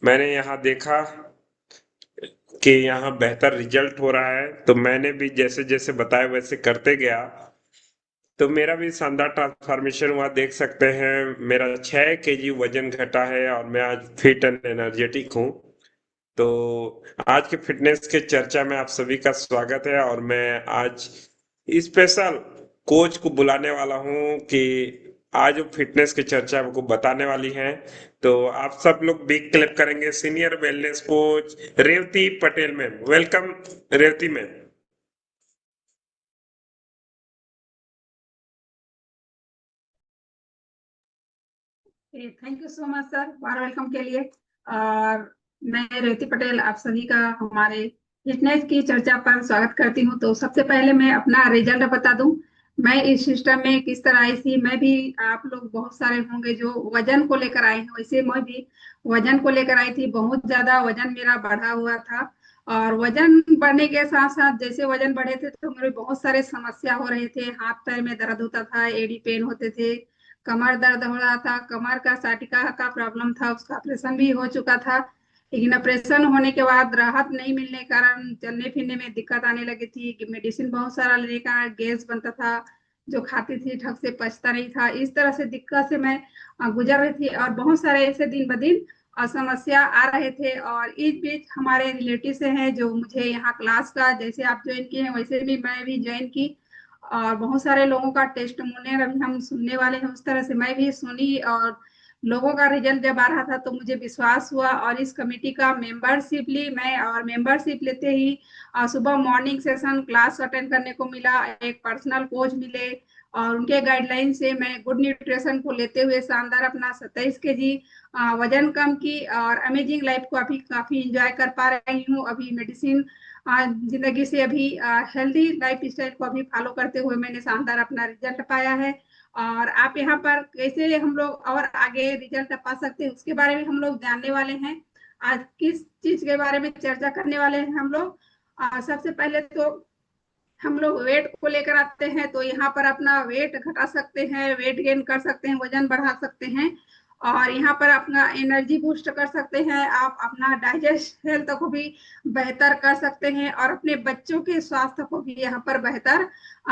मैंने यहाँ देखा कि यहाँ बेहतर रिजल्ट हो रहा है, तो मैंने भी जैसे जैसे बताया वैसे करते गया, तो मेरा भी शानदार ट्रांसफॉर्मेशन हुआ। देख सकते हैं, मेरा 6 केजी वजन घटा है और मैं आज फिट एंड एनर्जेटिक हूँ। तो आज के फिटनेस के चर्चा में आप सभी का स्वागत है, और मैं आज स्पेशल कोच को बुलाने वाला हूँ कि आज वो फिटनेस की चर्चा आपको बताने वाली हैं। तो आप सब लोग बिग क्लैप करेंगे senior wellness coach Revati Patel ma'am. Welcome Revati ma'am. Thank you so much sir वार वेलकम के लिए। और मैं रेवती पटेल आप सभी का हमारे फिटनेस की चर्चा पर स्वागत करती हूँ। तो सबसे पहले मैं अपना रिजल्ट बता दूं, मैं इस सिस्टम में किस तरह आई थी। मैं भी, आप लोग बहुत सारे होंगे जो वजन को लेकर आए हैं, वैसे मैं भी वजन को लेकर आई थी। बहुत ज्यादा वजन मेरा बढ़ा हुआ था, और वजन बढ़ने के साथ साथ जैसे वजन बढ़े थे तो मेरे बहुत सारे समस्या हो रहे थे। हाथ पैर में दर्द होता था, एड़ी पेन होते थे, कमर दर्द हो रहा था, कमर का साटिका का प्रॉब्लम था, उसका ऑपरेशन भी हो चुका था। लेकिन ऑपरेशन होने के बाद राहत नहीं मिलने के कारण चलने फिरने में दिक्कत आने लगी थी कि मेडिसिन बहुत सारा लेने का, गैस बनता था, जो खाती थी ढंग से पचता नहीं था। इस तरह से दिक्कत से मैं गुजर रही थी, और बहुत सारे ऐसे दिन ब दिन समस्या आ रहे थे। और इस बीच हमारे रिलेटिव से हैं जो मुझे यहाँ क्लास का, जैसे आप ज्वाइन किए हैं वैसे भी मैं भी ज्वाइन की, और बहुत सारे लोगों का टेस्टिमोनियल अभी हम सुनने वाले हैं। उस तरह से मैं भी सुनी, और लोगों का रिजल्ट जब आ रहा था तो मुझे विश्वास हुआ, और इस कमेटी का मेंबरशिप ली मैं। और मेंबरशिप लेते ही सुबह मॉर्निंग सेशन क्लास अटेंड करने को मिला, एक पर्सनल कोच मिले, और उनके गाइडलाइन से मैं गुड न्यूट्रिशन को लेते हुए शानदार अपना 27 केजी वजन कम की, और अमेजिंग लाइफ को अभी काफी इंजॉय कर पा रही हूँ। अभी मेडिसिन जिंदगी से अभी हेल्दी लाइफ स्टाइल को अभी फॉलो करते हुए मैंने शानदार अपना रिजल्ट पाया है। और आप यहाँ पर कैसे हम लोग और आगे रिजल्ट पा सकते हैं उसके बारे में हम लोग जानने वाले हैं। आज किस चीज के बारे में चर्चा करने वाले हैं हम लोग। सबसे पहले तो हम लोग वेट को लेकर आते हैं, तो यहाँ पर अपना वेट घटा सकते हैं, वेट गेन कर सकते हैं, वजन बढ़ा सकते हैं, और यहाँ पर अपना एनर्जी बूस्ट कर सकते हैं। आप अपना डाइजेस्ट हेल्थ को भी बेहतर कर सकते हैं, और अपने बच्चों के स्वास्थ्य को भी यहाँ पर बेहतर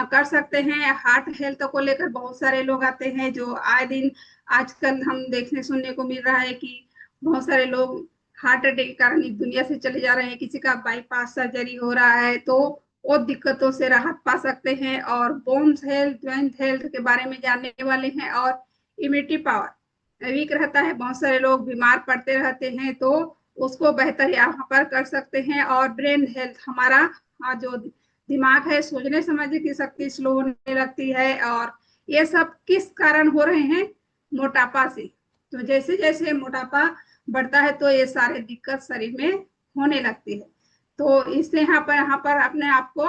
कर सकते हैं। हार्ट हेल्थ को लेकर बहुत सारे लोग आते हैं, जो आए दिन आजकल हम देखने सुनने को मिल रहा है कि बहुत सारे लोग हार्ट अटैक के कारण इस दुनिया से चले जा रहे हैं, किसी का बाईपास सर्जरी हो रहा है। तो वो दिक्कतों से राहत पा सकते हैं, और बोन्स हेल्थ, ज्वाइंट हेल्थ के बारे में जानने वाले हैं। और इम्यूनिटी पावर वीक रहता है, बहुत सारे लोग बीमार पड़ते रहते हैं, तो उसको बेहतर यहाँ पर कर सकते हैं। और ब्रेन हेल्थ, हमारा जो दिमाग है, सोचने समझने की शक्ति स्लो होने लगती है, और ये सब किस कारण हो रहे हैं? मोटापा से। तो जैसे जैसे मोटापा बढ़ता है तो ये सारे दिक्कत शरीर में होने लगती है। तो इससे यहाँ पर अपने आप को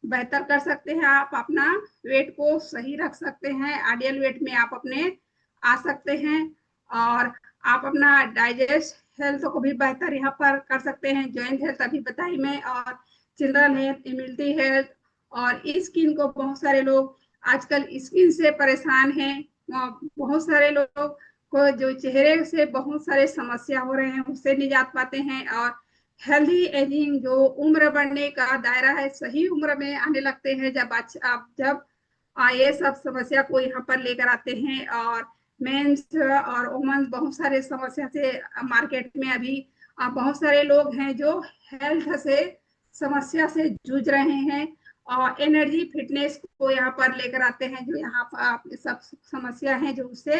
बेहतर कर सकते हैं। आप अपना वेट को सही रख सकते हैं, आइडियल वेट में आप अपने आ सकते हैं। और आप अपना डाइजेस्ट हेल्थ को भी बेहतर यहाँ पर कर सकते हैं, जॉइंट हेल्थ अभी बताई मैं, और चिल्ड्रन हेल्थ, इम्यूनिटी हेल्थ, और स्किन को, बहुत सारे लोग आजकल स्किन से परेशान हैं। बहुत सारे लोग को जो चेहरे से बहुत सारे समस्या हो रहे हैं उससे निजात पाते हैं। और हेल्दी एजिंग, जो उम्र बढ़ने का दायरा है, सही उम्र में आने लगते हैं जब आप जब ये सब समस्या को यहाँ पर लेकर आते हैं। और मेंस और वुमेन्स बहुत सारे समस्या से मार्केट में अभी बहुत सारे लोग हैं जो हेल्थ से समस्या से जूझ रहे हैं, और एनर्जी फिटनेस को यहाँ पर लेकर आते हैं, जो यहाँ पर आप सब समस्या है जो उससे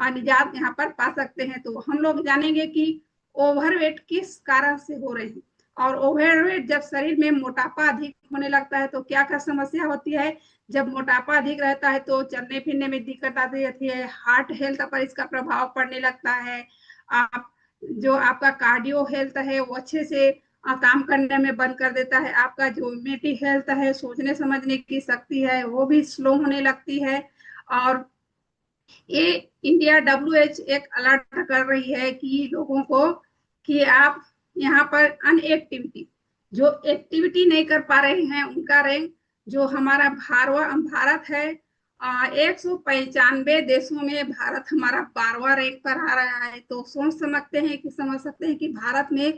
निजात यहाँ पर पा सकते हैं। तो हम लोग जानेंगे कि ओवरवेट किस कारण से हो रहे हैं, और ओवरवेट जब शरीर में मोटापा अधिक होने लगता है तो क्या क्या समस्या होती है। जब मोटापा अधिक रहता है तो चलने फिरने में दिक्कत आती रहती है, हार्ट हेल्थ पर इसका प्रभाव पड़ने लगता है। आप जो आपका कार्डियो हेल्थ है वो अच्छे से काम करने में बंद कर देता है। आपका जो इम्यूनिटी हेल्थ है, सोचने समझने की शक्ति है, वो भी स्लो होने लगती है। और ये इंडिया WHO एक अलर्ट कर रही है कि लोगों को कि आप यहाँ पर अनएक्टिविटी, जो एक्टिविटी नहीं कर पा रहे हैं उनका रैंक, जो हमारा भारत है 195 देशों में भारत हमारा 12वां रैंक पर आ रहा है। तो समझ सकते हैं कि भारत में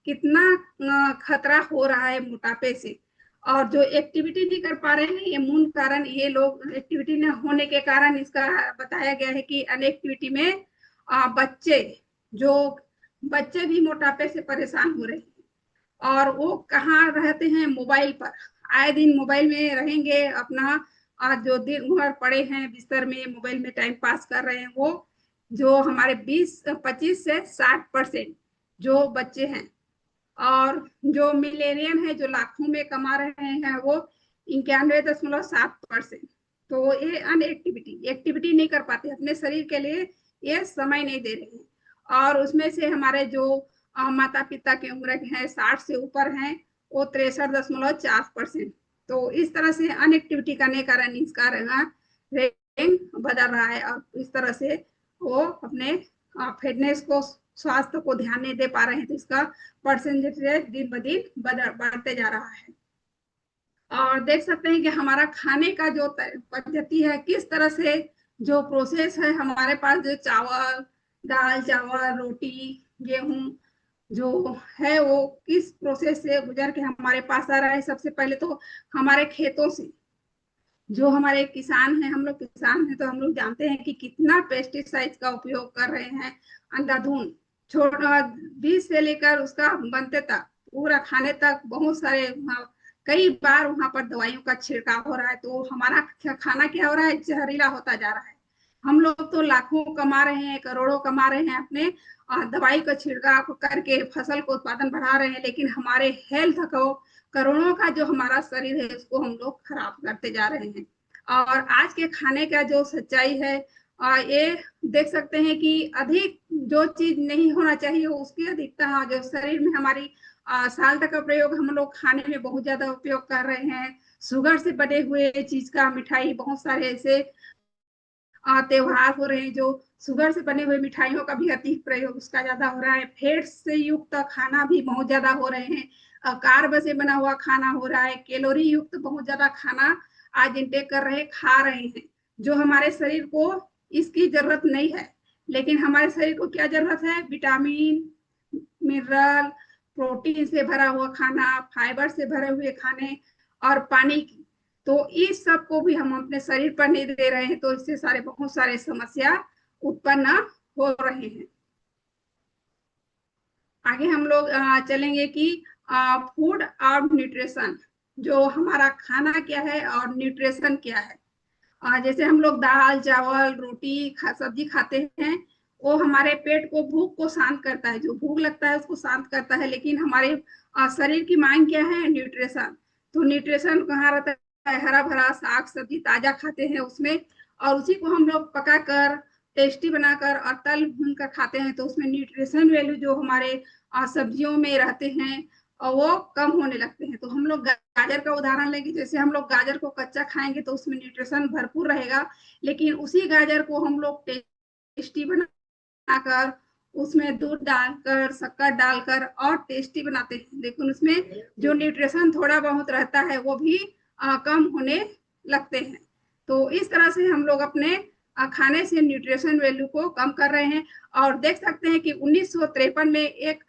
कितना खतरा हो रहा है मोटापे से। और जो एक्टिविटी नहीं कर पा रहे हैं, ये मूल कारण, ये लोग एक्टिविटी न होने के कारण इसका बताया गया है कि अनएक्टिविटी में बच्चे बच्चे भी मोटापे से परेशान हो रहे हैं। और वो कहाँ रहते हैं? मोबाइल पर। आए दिन मोबाइल में रहेंगे, अपना आज जो दिन भर पड़े हैं बिस्तर में मोबाइल में टाइम पास कर रहे हैं, वो जो हमारे 25 से 60% जो बच्चे हैं, और जो मिलेनियम है जो लाखों में कमा रहे हैं, वो 91.7%। तो ये एक्टिविटी नहीं कर पाते, अपने शरीर के लिए ये समय नहीं दे रहे हैं। और उसमें से हमारे जो माता पिता की उम्र है 60 से ऊपर हैं, वो 63.4%। तो इस तरह से अनएक्टिविटी करने का कारण इसका रैंक बदल रहा है। और इस तरह से वो अपने फिटनेस को, स्वास्थ्य को ध्यान नहीं दे पा रहे हैं, तो इसका परसेंटेज दिन ब दिन बढ़ते जा रहा है। और देख सकते हैं कि हमारा खाने का जो पद्धति है, किस तरह से जो प्रोसेस है हमारे पास, जो चावल, दाल चावल, रोटी, गेहूं जो है, वो किस प्रोसेस से गुजर के हमारे पास आ रहा है। सबसे पहले तो हमारे खेतों से, जो हमारे किसान हैं, हम लोग किसान हैं, तो हम लोग जानते हैं कि कितना पेस्टिसाइड का उपयोग कर रहे हैं। अंधाधुंध छोटा बीज से लेकर उसका बनते तक, पूरा खाने तक बहुत सारे कई बार वहां पर दवाइयों का छिड़काव हो रहा है। तो हमारा खाना क्या हो रहा है? जहरीला होता जा रहा है। हम लोग तो लाखों कमा रहे हैं, करोड़ों कमा रहे हैं अपने दवाई का छिड़काव करके फसल को उत्पादन बढ़ा रहे हैं, लेकिन हमारे हेल्थ को, करोड़ों का जो हमारा शरीर है, उसको हम लोग खराब करते जा रहे हैं। और आज के खाने का जो सच्चाई है, ये देख सकते हैं कि अधिक जो चीज नहीं होना चाहिए उसकी अधिकता, जो शरीर में हमारी साल्ट का प्रयोग हम लोग खाने में बहुत ज्यादा उपयोग कर रहे हैं। शुगर से बने हुए चीज का, मिठाई, बहुत सारे ऐसे त्योहार हो रहे हैं जो शुगर से बने हुए मिठाइयों का भी अति प्रयोग उसका ज्यादा हो रहा है। फैट्स से युक्त खाना भी बहुत ज्यादा हो रहे हैं। कार्ब से बना हुआ खाना हो रहा है। कैलोरी युक्त बहुत ज्यादा खाना आज इंटेक कर रहे, खा रहे हैं, जो हमारे शरीर को इसकी जरूरत नहीं है। लेकिन हमारे शरीर को क्या जरूरत है? विटामिन, मिनरल, प्रोटीन से भरा हुआ खाना, फाइबर से भरे हुए खाने और पानी की। तो इस सब को भी हम अपने शरीर पर नहीं दे रहे हैं, तो इससे बहुत सारे समस्या उत्पन्न हो रहे हैं। आगे हम लोग चलेंगे कि फूड और न्यूट्रिशन, जो हमारा खाना क्या है और न्यूट्रिशन क्या है। जैसे हम लोग दाल चावल रोटी सब्जी खाते हैं, वो हमारे पेट को, भूख को शांत करता है, जो भूख लगता है उसको शांत करता है। लेकिन हमारे शरीर की मांग क्या है? न्यूट्रिशन। तो न्यूट्रिशन कहाँ रहता है? हरा भरा साग सब्जी ताजा खाते हैं उसमें, और उसी को हम लोग पका कर, टेस्टी बनाकर और तल भून कर खाते हैं। तो उसमें न्यूट्रिशन वैल्यू जो हमारे सब्जियों में रहते हैं, और वो कम होने लगते हैं। तो हम लोग गाजर का उदाहरण लेंगे, जैसे हम लोग गाजर को कच्चा खाएंगे तो उसमें न्यूट्रिशन भरपूर रहेगा, लेकिन उसी गाजर को हम लोग टेस्टी बनाकर, उसमें दूध डालकर, शक्कर डालकर और टेस्टी बनाते हैं, लेकिन उसमें जो न्यूट्रिशन थोड़ा बहुत रहता है वो भी कम होने लगते हैं। तो इस तरह से हम लोग अपने खाने से न्यूट्रिशन वैल्यू को कम कर रहे हैं। और देख सकते हैं कि 1953 में एक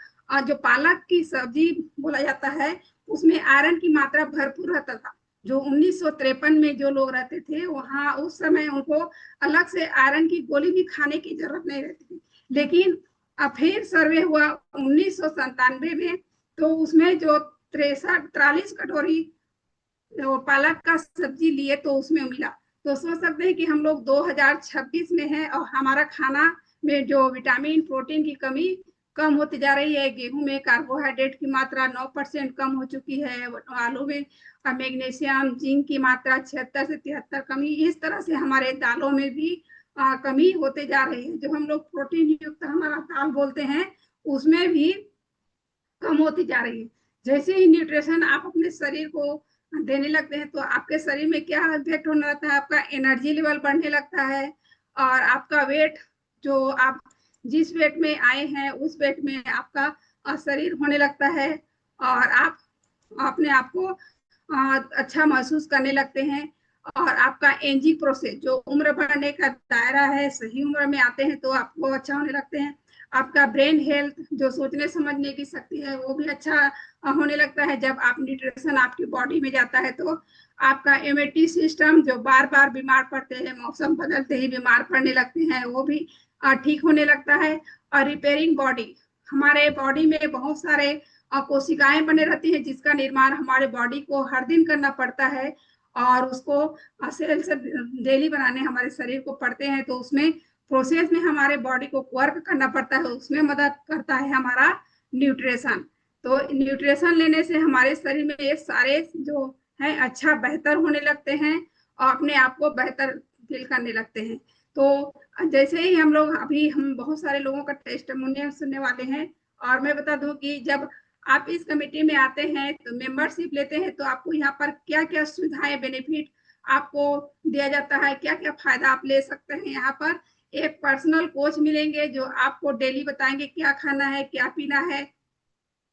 जो पालक की सब्जी बोला जाता है, उसमें आयरन की मात्रा भरपूर रहता था। जो 1953 में जो लोग रहते थे वहां, उस समय उनको अलग से आयरन की गोली भी खाने की जरूरत नहीं रहती थी। लेकिन फिर सर्वे हुआ 1997 में, तो उसमें जो 43 कटोरी पालक का सब्जी लिए तो उसमें मिला। तो सोच सकते हैं कि हम लोग 2026 में हैं और हमारा खाना में जो विटामिन प्रोटीन की कमी कम होती जा रही है। गेहूं में कार्बोहाइड्रेट की मात्रा 9% कम हो चुकी है। आलू में मैग्नीशियम जिंक की मात्रा 76 से 73 कमी। इस तरह से हमारे दालों में भी कमी होते जा रही है। जो हम लोग प्रोटीन युक्त हमारा दाल बोलते हैं, उसमें भी कम होती जा रही है। जैसे ही न्यूट्रिशन आप अपने शरीर को देने लगते हैं, तो आपके शरीर में क्या इफेक्ट होने लगता है? आपका एनर्जी लेवल बढ़ने लगता है, और आपका वेट, जो आप जिस वेट में आए हैं उस वेट में आपका शरीर होने लगता है, और आप अपने आप को अच्छा महसूस करने लगते हैं। और आपका एंजिंग प्रोसेस, जो उम्र बढ़ने का दायरा है, सही उम्र में आते हैं तो आपको अच्छा होने लगते हैं। आपका ब्रेन हेल्थ, जो सोचने समझने की शक्ति है, वो भी अच्छा होने लगता है जब आप न्यूट्रिशन आपकी बॉडी में जाता है। तो आपका इम्यूनिटी सिस्टम, जो बार बार बीमार पड़ते हैं, मौसम बदलते ही बीमार पड़ने लगते हैं, वो भी ठीक होने लगता है। और रिपेयरिंग बॉडी, हमारे बॉडी में बहुत सारे कोशिकाएं बने रहती हैं, जिसका निर्माण हमारे बॉडी को हर दिन करना पड़ता है, और उसको सेल से डेली बनाने हमारे शरीर को पड़ते हैं। तो उसमें प्रोसेस में हमारे बॉडी को वर्क करना पड़ता है, उसमें मदद करता है हमारा न्यूट्रिशन। तो न्यूट्रिशन लेने से हमारे शरीर में ये सारे जो है अच्छा बेहतर होने लगते हैं, और अपने आप को बेहतर फील करने लगते हैं। तो जैसे ही हम बहुत सारे लोगों का टेस्टिमोनियल सुनने वाले हैं। और मैं बता दूं कि जब आप इस कमेटी में आते हैं तो मेंबरशिप लेते हैं, तो आपको यहाँ पर क्या क्या सुविधाएं, बेनिफिट आपको दिया जाता है, क्या क्या फायदा आप ले सकते हैं। यहाँ पर एक पर्सनल कोच मिलेंगे, जो आपको डेली बताएंगे क्या खाना है, क्या पीना है,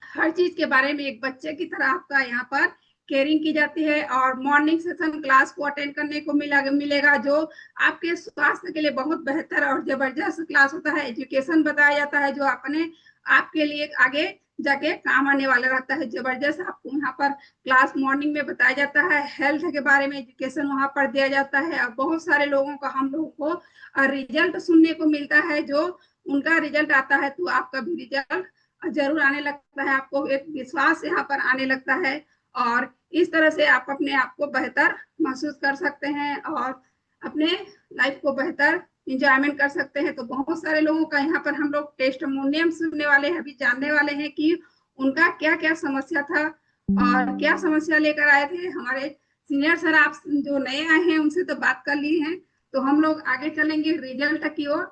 हर चीज के बारे में एक बच्चे की तरह आपका यहाँ पर केयरिंग की जाती है। और मॉर्निंग सेशन क्लास को अटेंड करने को मिलेगा, जो आपके स्वास्थ्य के लिए बहुत बेहतर और जबरदस्त क्लास होता है। एजुकेशन बताया जाता है, जो अपने आपके लिए आगे जाके काम आने वाला रहता है। जबरदस्त आपको यहाँ पर क्लास मॉर्निंग में बताया जाता है, हेल्थ के बारे में एजुकेशन वहाँ पर दिया जाता है। और बहुत सारे लोगों का हम लोगों को रिजल्ट सुनने को मिलता है, जो उनका रिजल्ट आता है तो आपका भी रिजल्ट जरूर आने लगता है, आपको एक विश्वास यहाँ पर आने लगता है। और इस तरह से आप अपने आप को बेहतर महसूस कर सकते हैं, और अपने लाइफ को बेहतर इंजॉयमेंट कर सकते हैं। तो बहुत सारे लोगों का यहाँ पर हम लोग टेस्टिमोनियम सुनने वाले हैं, अभी जानने वाले हैं कि उनका क्या क्या समस्या था और क्या समस्या लेकर आए थे। हमारे सीनियर सर, आप जो नए आए हैं उनसे तो बात कर ली है। तो हम लोग आगे चलेंगे रिजल्ट की ओर।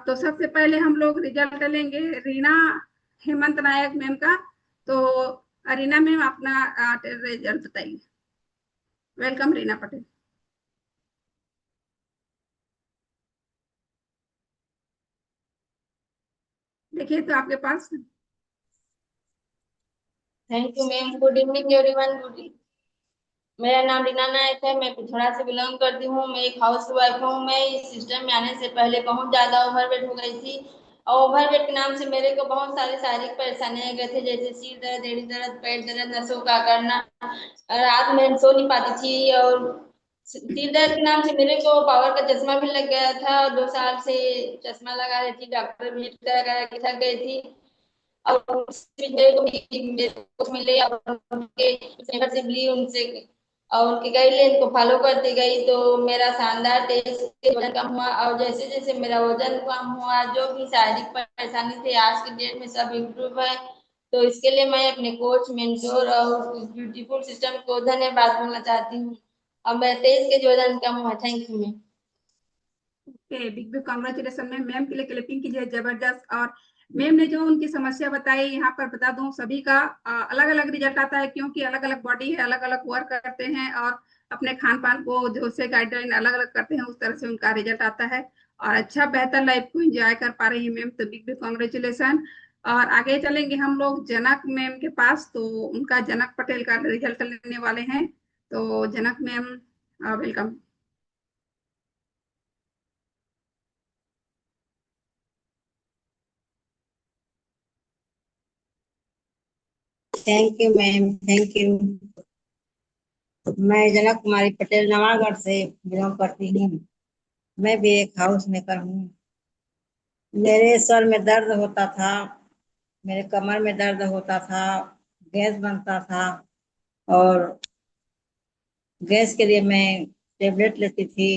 तो सबसे पहले हम लोग रिजल्ट लेंगे रीना हेमंत नायक मैम का। तो रीना मैम, अपना रिजल्ट बताइए। वेलकम रीना पटेल। देखिए तो आपके पास। Thank you ma'am. Good evening everyone. मेरा नाम रीना नायक है। मैं पिछड़ा से बिलोंग करती हूँ। मैं एक हाउस वाइफ हूँ। मैं इस सिस्टम में आने से पहले बहुत ज़्यादा ओवरवेट हो गई थी, और ओवरवेट के नाम से मेरे को बहुत सारी शारीरिक परेशानियां आ गई थी, जैसे सिर दर्द, एड़ी दर्द, पेट दर्द, नसों का करना, रात में सो नहीं पाती थी। और सिर दर्द के नाम से मेरे को पावर का चश्मा भी लग गया था, और 2 साल से चश्मा लगा रही थी, डॉक्टर विजिट करा के थक गई थी। और मिले और उनके से मिली उनसे, और उनके गाइडलाइन को फॉलो करती गई, तो मेरा शानदार तेज वजन कम हुआ। और जैसे जैसे मेरा वजन कम हुआ, जो भी शारीरिक परेशानी थी, आज की डेट में सब इम्प्रूव है। तो इसके लिए मैं अपने कोच, मेंटोर और इस ब्यूटीफुल सिस्टम को धन्यवाद बोलना चाहती हूँ। और मेरा तेज के वजन कम हुआ। Thank you ma'am. Okay, big big congratulation ma'am. Ma'am के लिए क्लिपिंग कीजिए, जबरदस्त। और मैम ने जो उनकी समस्या बताई, यहाँ पर बता दूं सभी का अलग अलग रिजल्ट आता है, क्योंकि अलग अलग बॉडी है, अलग अलग वर्क करते हैं, और अपने खान पान को जो से गाइडलाइन अलग अलग करते हैं, उस तरह से उनका रिजल्ट आता है। और अच्छा बेहतर लाइफ को एंजॉय कर पा रही है मैम, तो बिग बिग कॉन्ग्रेचुलेसन। और आगे चलेंगे हम लोग जनक मैम के पास। तो उनका जनक पटेल का रिजल्ट लेने वाले हैं। तो Janak ma'am, welcome. Thank you ma'am, thank you. मैं जनक कुमारी पटेल नवागढ़ से बिलोंग करती हूँ। मैं भी एक हाउस मेकर हूँ। मेरे सर में दर्द होता था, मेरे कमर में दर्द होता था, गैस बनता था, और गैस के लिए मैं टेबलेट लेती थी।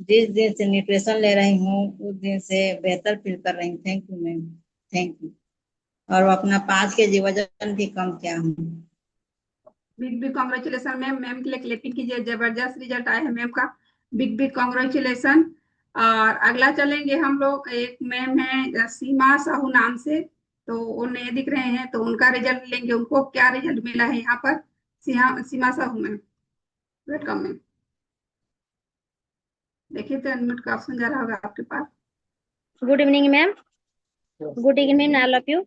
जिस दिन से न्यूट्रिशन ले रही हूँ, उस दिन से बेहतर फील कर रही हूँ। Thank you ma'am, thank you. और अपना 5 kg वजन भी कम किया हूँ। Big big congratulation ma'am. Ma'am के लिए क्लिपिंग कीजिए, जबरदस्त रिजल्ट आया है मैम का। Big big congratulation. और अगला चलेंगे हम लोग, एक मैम है सीमा साहू नाम से। तो वो नए दिख रहे हैं, तो उनका रिजल्ट लेंगे, उनको क्या रिजल्ट मिला है यहाँ पर। Seema Sahu ma'am, welcome ma'am. देखिए तो अनम्यूट का ऑप्शन जा रहा होगा आपके पास। Good evening ma'am. Good evening all of you.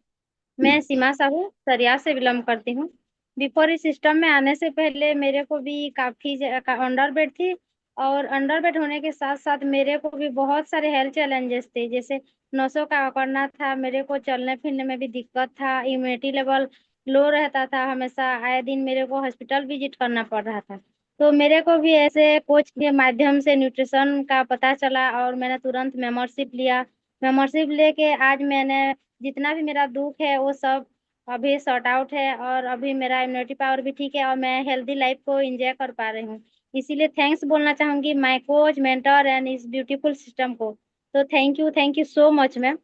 मैं सीमा साहू सरिया से बिलोंग करती हूँ। बिफोर इस सिस्टम में आने से पहले मेरे को भी काफी अंडर वेट थी, और अंडर वेट होने के साथ साथ मेरे को भी बहुत सारे हेल्थ चैलेंजेस थे, जैसे नसों का करना था, मेरे को चलने फिरने में भी दिक्कत था, इम्यूनिटी लेवल लो रहता था, हमेशा आए दिन मेरे को हॉस्पिटल विजिट करना पड़ रहा था। तो मेरे को भी ऐसे कोच के माध्यम से न्यूट्रिशन का पता चला और मैंने तुरंत मेंबरशिप लिया। मेंबरशिप लेके आज मैंने जितना भी मेरा दुख है वो सब अभी सॉर्ट आउट है, और अभी मेरा इम्यूनिटी पावर भी ठीक है, और मैं हेल्दी लाइफ को एंजॉय कर पा रही हूँ। इसीलिए थैंक्स बोलना चाहूंगी माय कोच, मेंटर एंड इस ब्यूटीफुल सिस्टम को। तो thank you so much ma'am.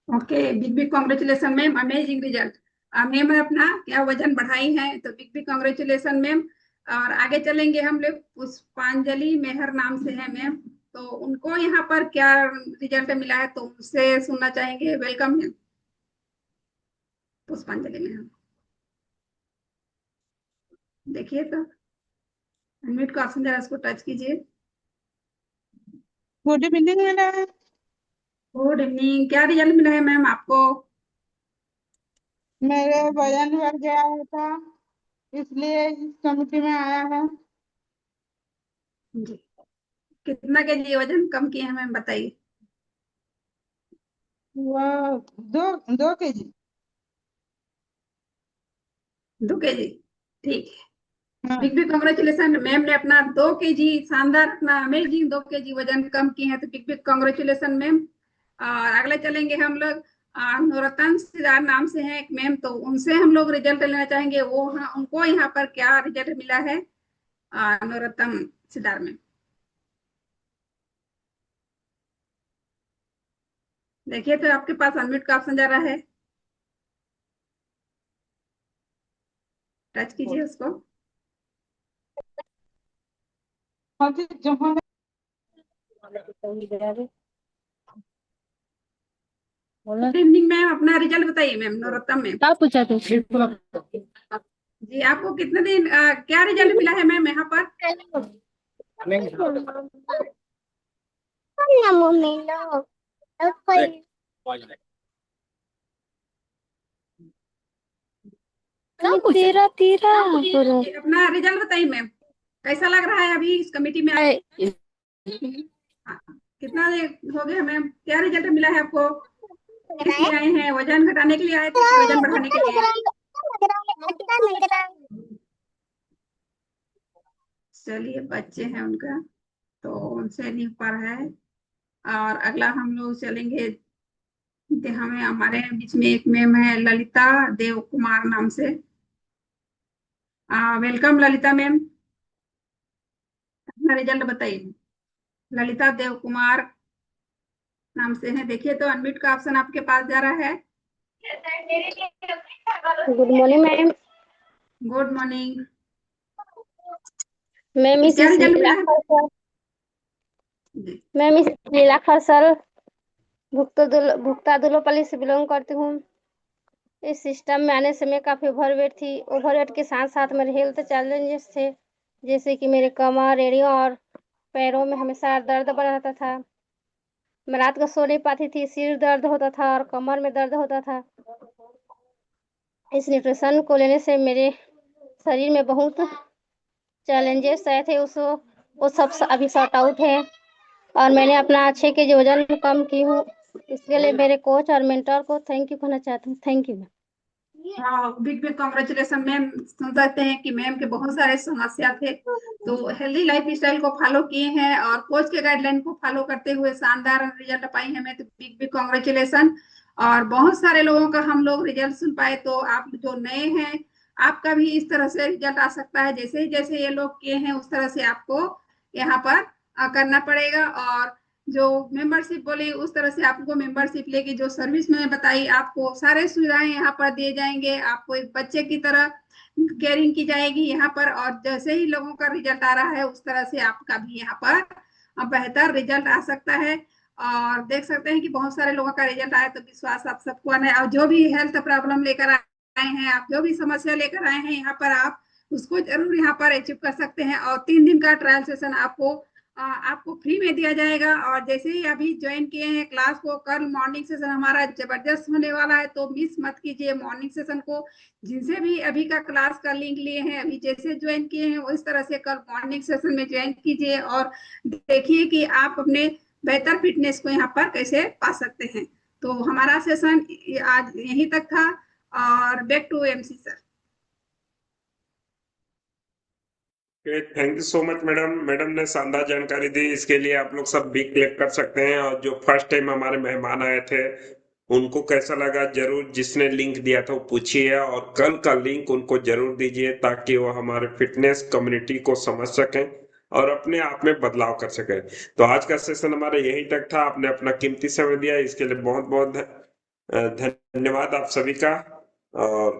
Okay, big big congratulation ma'am, amazing result. Ma'am अपना क्या वजन बढ़ाई है, तो बिग बिग कॉन्ग्रेचुलेसन मैम। और आगे चलेंगे हम लोग, पुष्पांजलि मेहर नाम से है मैम, तो उनको यहाँ पर क्या रिजल्ट मिला है तो उससे सुनना चाहेंगे। वेलकम मैम पुष्पांजलि मैम। देखिए तो अनम्यूट का ऑप्शन जरा इसको टच कीजिए। Good evening madam. Good evening, क्या रिजल्ट मिला है मैम आपको? मेरे वजन बढ़ गया था, इसलिए इस कमेटी में आया है। जी, कितना केजी वजन कम किए हैं मैम बताइए। वो 2 2 केजी। 2 केजी, ठीक है। हाँ। बिग बिग कॉन्ग्रेचुलेसन, मैम ने अपना 2 केजी शानदार, अपना अमेजिंग 2 केजी वजन कम किए हैं, तो बिग बिग कॉन्ग्रेचुलेसन मैम। और अगले चलेंगे हम लोग, नूरतन सिदार नाम से हैं एक मैम, तो उनसे हम लोग रिजल्ट लेना चाहेंगे। वो हाँ, उनको यहाँ पर क्या रिजल्ट मिला है नूरतन सिदार में। देखिए तो आपके पास अनम्यूट का ऑप्शन जा रहा है, टच कीजिए उसको। जो हम गुड इवनिंग मैम, अपना रिजल्ट बताइए मैम नूरतन मैम। क्या पूछा थे? जी, आपको कितने दिन क्या रिजल्ट मिला है मैम यहाँ पर? तेरा तेरा जी, अपना रिजल्ट बताइए मैम, कैसा लग रहा है अभी इस कमेटी में कितना हो गया मैम, क्या रिजल्ट मिला है आपको? किस लिए आए हैं, वजन घटाने के लिए आए थे कि वजन बढ़ाने के लिए? चलिए, बच्चे हैं उनका तो उनसे नहीं हो पा रहा है। और अगला हम लोग चलेंगे, हमें हमारे बीच में एक मैम है ललिता देव कुमार नाम से। वेलकम ललिता मैम, अपना रिजल्ट बताइए। ललिता देव कुमार नाम से है, देखिए तो अनम्यूट का ऑप्शन आपके पास जा रहा है। Good morning ma'am. Good morning, ma'am इस क्या रिजल्ट मिला है? जी, मैम इस लीला फसल भुक्तादुलोपल्ली से बिलोंग करती हूँ। इस सिस्टम में आने से मैं काफी ओवरवेट थी। ओवरवेट के साथ साथ मेरे हेल्थ चैलेंजेस थे, जैसे कि मेरे कमर, एड़ियों और पैरों में हमेशा दर्द बढ़ रहता था। मैं रात को सो नहीं पाती थी, सिर दर्द होता था और कमर में दर्द होता था। इस न्यूट्रिशन को लेने से मेरे शरीर में बहुत चैलेंजेस आए थे, वो सब अभी सॉर्ट आउट है, और मैंने अपना 6 केजी वजन कम की हूँ। इसके लिए मेरे कोच और मेंटर को थैंक यू कहना चाहती हूँ। Thank you. Big big congratulation ma'am. सुन सकते हैं कि मैम के बहुत सारे समस्या थे, तो हेल्दी लाइफ स्टाइल को फॉलो किए हैं और कोच के गाइडलाइन को फॉलो करते हुए शानदार रिजल्ट पाई है मैं, तो बिग बिग कॉन्ग्रेचुलेसन। और बहुत सारे लोगों का हम लोग रिजल्ट सुन पाए, तो आप जो नए हैं आपका भी इस तरह से रिजल्ट आ सकता है, जैसे जैसे ये लोग किए हैं उस तरह से आपको यहाँ पर करना पड़ेगा। और जो मेंबरशिप बोली उस तरह से आपको मेंबरशिप लेके जो सर्विस में बताई, आपको सारे सुविधाएं यहाँ पर दिए जाएंगे, आपको एक बच्चे की तरह केयरिंग की जाएगी यहाँ पर। और जैसे ही लोगों का रिजल्ट आ रहा है उस तरह से आपका भी यहाँ पर बेहतर रिजल्ट आ सकता है। और देख सकते हैं कि बहुत सारे लोगों का रिजल्ट आया, तो विश्वास आप सबको आना है। और जो भी हेल्थ प्रॉब्लम लेकर आए हैं, आप जो भी समस्या लेकर आए हैं यहाँ पर, आप उसको जरूर यहाँ पर अचीव कर सकते हैं। और 3 दिन का ट्रायल सेशन आपको आपको फ्री में दिया जाएगा। और जैसे ही अभी ज्वाइन किए हैं क्लास को, कल मॉर्निंग सेशन हमारा जबरदस्त होने वाला है, तो मिस मत कीजिए मॉर्निंग सेशन को। जिनसे भी अभी का क्लास का लिंक लिए हैं, अभी जैसे ज्वाइन किए हैं उस तरह से कल मॉर्निंग सेशन में ज्वाइन कीजिए और देखिए कि आप अपने बेहतर फिटनेस को यहाँ पर कैसे पा सकते हैं। तो हमारा सेशन आज यहीं तक था, और back to MC sir. Thank you so much madam. Madam ने शानदार जानकारी दी, इसके लिए आप लोग सब बिग क्लैप कर सकते हैं। और जो फर्स्ट टाइम हमारे मेहमान आए थे उनको कैसा लगा जरूर, जिसने लिंक दिया था वो पूछिए, और कल का लिंक उनको जरूर दीजिए ताकि वो हमारे फिटनेस कम्युनिटी को समझ सकें और अपने आप में बदलाव कर सकें। तो आज का सेशन हमारा यहीं तक था। आपने अपना कीमती समय दिया, इसके लिए बहुत बहुत धन्यवाद आप सभी का। और